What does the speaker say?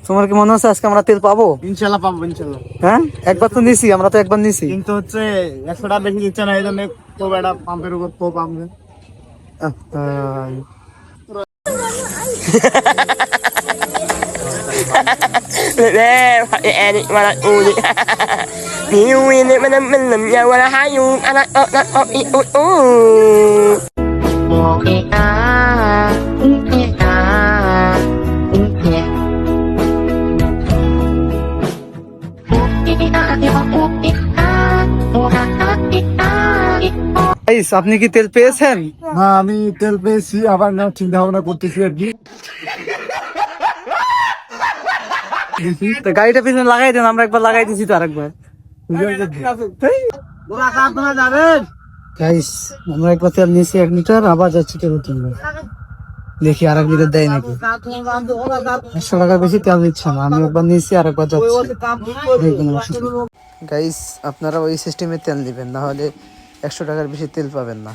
তোমার কি মনে হচ্ছে আজকে আমরা তেল পাবো? ইনশাল্লাহ পাবো, ইনশাল্লাহ। হ্যাঁ, একবার তো নিছি, আমরা তো একবার নিছি। কিন্তু হচ্ছে 100 টাকা বেশি দিচ্ছে না, এই জন্য খুব একটা পাম্পের উপর খুব পাম্পে। গাইস, আপনি কি তেল পেয়েছেন? না, আমি তেল পেয়েছি, আবার না চিন্তা ভাবনা করতেছি আর কি। তো গাড়িটা পিছনে লাগাই দেন, আমরা একবার লাগাই দিছি তো আরেকবার। গাইস, আমরা একবার তেল নিয়েছি 1 লিটার, আবার যাচ্ছি তেল কিনবো। দেখি আর 1 লিটার দেয় নাকি। 100 টাকা বেশি তেল দিচ্ছে না, আমি একবার নিয়েছি আর একবার যাচ্ছি। গাইস, আপনারা ওই সিস্টেমে তেল দিবেন, না হলে 100 টাকার বেশি তেল পাবেন না।